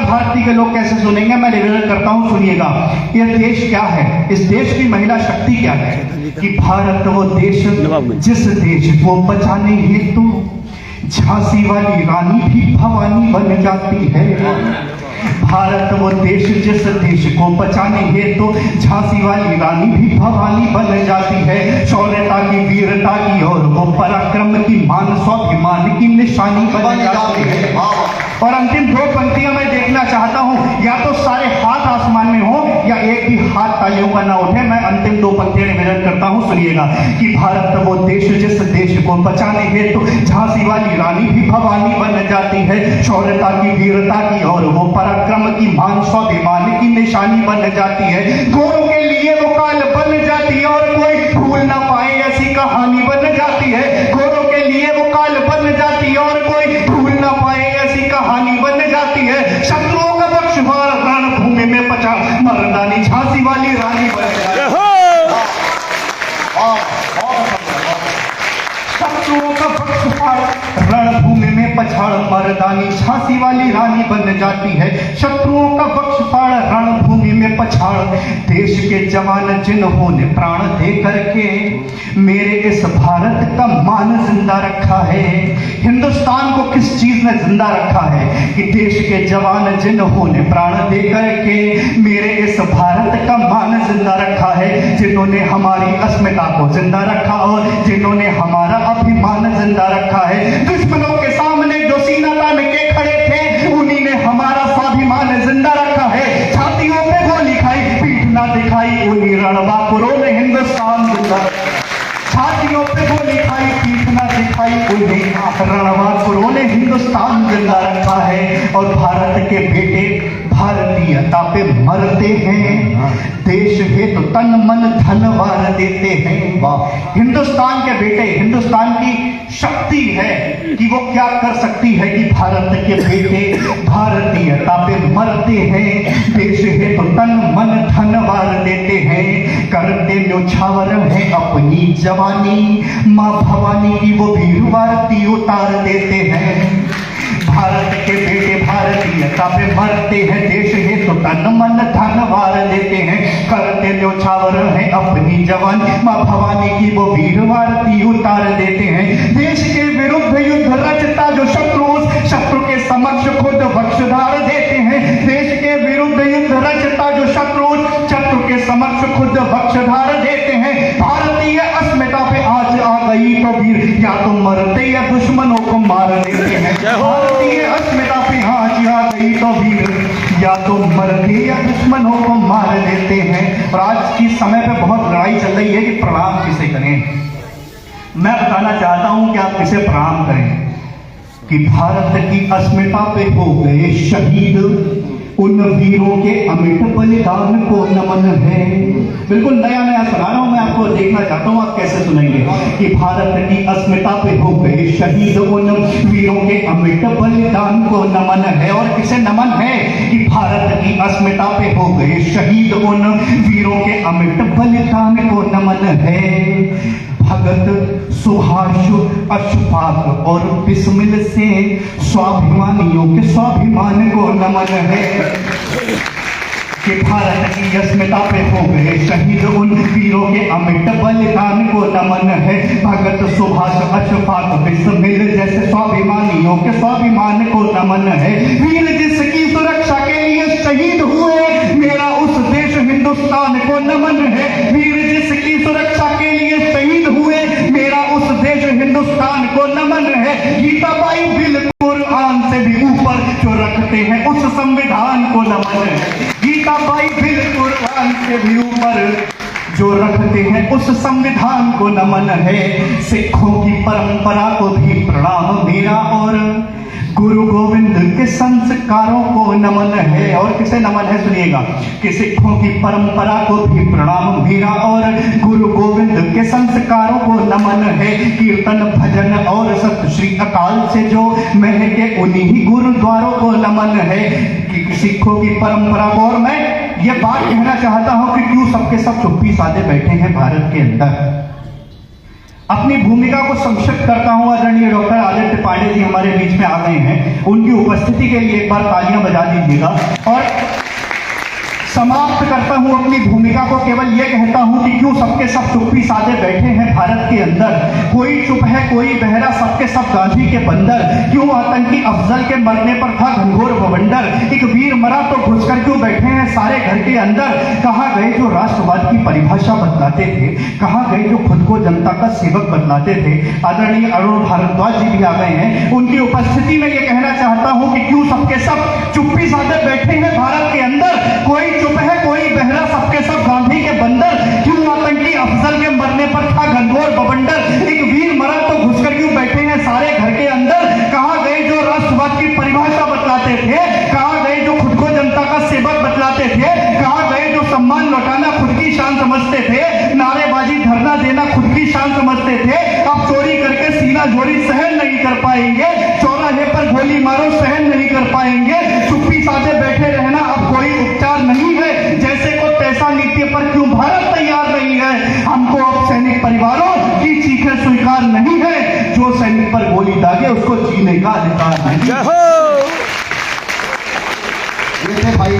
भारती के लोग कैसे सुनेंगे, मैं निवेदन करता हूं, सुनिएगा। यह देश क्या है, इस देश की महिला शक्ति क्या है कि भारत वो देश जिस देश को बचाने हेतु झांसी वाली रानी भी भवानी बन जाती है। भारत वो देश जिस देश को बचाने हेतु झांसी वाली रानी भी भवानी बन जाती है। शौर्यता की, वीरता की और वो पराक्रम की, मान स्वाभिमान की निशानी बन जाती है। और अंतिम दो पंक्तियां मैं देखना चाहता हूं, या तो सारे हाथ आसमान में हो या एक भी हाथ तालियों का ना उठे। मैं अंतिम दो पंक्तियां निवेदन करता हूं, सुनिएगा कि भारत वो देश जिस देश को बचाने हेतु झांसी वाली रानी भी भवानी बन जाती है। शौर्यता की, वीरता की और वो पराक्रम की, मान स्वाभिमान की निशानी बन जाती है। गोरों के लिए वो काल बन जाती है और कोई भूल ना पाए ऐसी कहानी बन जाती है। गोरों के लिए वो काल बन जाती है और कोई भूल ना पाए ऐसी कहानी बन जाती है। शत्रुओं का बख्शवार रणभूमि में पचा मर्दानी झांसी वाली रानी बन जाती है। शत्रुओं का बख्शवार रणभूमि में पछाड़ मर्दानी झांसी वाली रानी बन जाती है। शत्रुओं का बख्शवार रणभूमि में पछाड़ देश के जवान जिन्होंने प्राण दे करके मेरे इस भारत का मान जिंदा रखा है। हिंदुस्तान को किस चीज ने जिंदा रखा है कि देश के जवान जिन्होंने प्राण दे करके मेरे इस भारत का मान जिंदा रखा है। जिन्होंने हमारी अस्मिता को जिंदा रखा और जिन्होंने हमारा अभिमान जिंदा रखा है। दुश्मनों के सामने जो सीना तान के खड़े थे उन्हीं ने हमारा स्वाभिमान जिंदा रखा है। छातियों पे गोली खाई, पीठ ना दिखाई, उन्हीं रणबांकुरों ने हिंदुस्तान जिंदा। छातियों पे गोली खाई, पीठ ना दिखाई, उन्हीं रणबांकुरों ने हिंदुस्तान जिंदा रखा है। और भारत के बेटे भारतीयता पे मरते हैं, देश हेतु तो तन मन धन वार देते हैं। हिंदुस्तान के बेटे, हिंदुस्तान की शक्ति है कि वो क्या कर सकती है कि भारत के बेटे भारतीयता पे मरते हैं, देश हेतु तो तन मन धन वार देते हैं। करते न्योछावर है अपनी जवानी, माँ भवानी की वो वीर वारती उतार देते हैं। भारत के बेटे भारतीयता पे मरते हैं, देश हेतु तन मन धन वार देते हैं। करते न्योछावर है अपनी जवान, माँ भवानी की वो वीर वारती उतार देते हैं। देश के विरुद्ध युद्ध रचता जो शत्रु के समक्ष खुद बख्शधार देते हैं। देश के विरुद्ध युद्ध रचता जो शत्रु के समक्ष खुद बख्शधार देते हैं। भारतीय अस्मिता पे आज आ गई तो वीर या तो मरते या दुश्मनों को मार देते हैं। भारतीय अस्मिता पे आज आ गई तो वीर या तो मरते या दुश्मनों को मार देते हैं। और आज की समय पे बहुत लड़ाई चल रही है कि प्रणाम किसे करें। मैं बताना चाहता हूं कि आप किसे प्रणाम करें कि भारत की अस्मिता पे हो गए शहीद उन वीरों के अमिट बलिदान को नमन है। बिल्कुल नया नया सुना रहा हूं मैं आपको, देखना चाहता हूं आप कैसे सुनेंगे कि भारत की अस्मिता पे हो गए शहीद उन वीरों के अमिट बलिदान को नमन है। और किसे नमन है कि भारत की अस्मिता पे हो गए शहीद उन वीरों के अमिट बलिदान को नमन है। भगत सुभाष अशफाक और बिस्मिल से स्वाभिमानियों के स्वाभिमान को नमन है कि भारत की अस्मिता पे हो गए शहीद उन वीरों के अमिट बलिदान को नमन है। भगत सुभाष अशफाक बिस्मिल जैसे स्वाभिमानियों के स्वाभिमान को नमन है। वीर जिसकी सुरक्षा के लिए शहीद हुए मेरा उस देश हिंदुस्तान को नमन है। वीर जिसकी सुरक्षा के लिए शहीद हुए मेरा उस देश हिंदुस्तान को नमन है। गीताबाई बिल कुरान से भी ऊपर जो रखते हैं उस संविधान को नमन है। गीताबाई बिल कुरान से भी ऊपर जो रखते हैं उस संविधान को नमन है। सिखों की परंपरा को भी प्रणाम मेरा और गुरु गोविंद के संस्कारों को नमन है। और किसे नमन है सुनिएगा कि सिखों की परंपरा को भी प्रणाम मेरा और गुरु गोविंद के संस्कारों को नमन है। कीर्तन भजन और सत श्री अकाल से जो महके उन्हीं गुरुद्वारों को नमन है कि सिखों की परंपरा को। और मैं ये बात कहना चाहता हूं कि क्यों सबके सब चुप्पी साधे बैठे हैं भारत के अंदर। अपनी भूमिका को संक्षिप्त करता हूं। आदरणीय डॉक्टर आदित्य पांडे जी हमारे बीच में आ गए हैं, उनकी उपस्थिति के लिए एक बार तालियां बजा दीजिएगा। और समाप्त करता हूं अपनी भूमिका को, केवल यह कहता हूं कि क्यों सबके सब चुप्पी साधे बैठे हैं भारत के अंदर, कोई चुप है कोई बहरा, सबके सब गांधी के बंदर, क्यों आतंकी अफजल के मरने पर था घनघोर बवंडर, एक वीर मरा तो घुसकर क्यों बैठे हैं सारे घर के अंदर, कहां गए जो राष्ट्रवाद की परिभाषा बतलाते थे, कहां गए जो खुद को जनता का सेवक बतलाते थे। आदरणीय अरुण भारद्वाज जी भी आ गए हैं, उनकी उपस्थिति में यह कहना चाहता हूं कि क्यों सबके सब चुप्पी साधे बैठे हैं भारत के अंदर, कोई चुप है कोई बहरा, सबके सब गांधी के बंदर, क्यों आतंकी अफजल के मरने पर था घनघोर बवंडर, एक वीर मरा तो घुसकर क्यों बैठे हैं सारे घर के अंदर, कहां गए जो राष्ट्रवाद की परिभाषा बतलाते थे, कहां गए जो खुद को जनता का सेवक बतलाते थे, कहां गए जो सम्मान लौटाना खुद की शान समझते थे, नारेबाजी धरना देना खुद की शान समझते थे, अब चोरी करके सीना जोड़ी सहन नहीं कर पाएंगे, चौराहे पर गोली मारो सहन नहीं कर पाएंगे, चुप्पी साधे बैठे रहना अब कोई उपचार नहीं है, जैसे को तैसा नीति पर क्यों भारत तैयार नहीं है, हमको अब सैनिक परिवारों की चीखें स्वीकार नहीं है, जो सैनिक पर गोली दागे उसको जीने का अधिकार नहीं। जय हो। ये थे भाई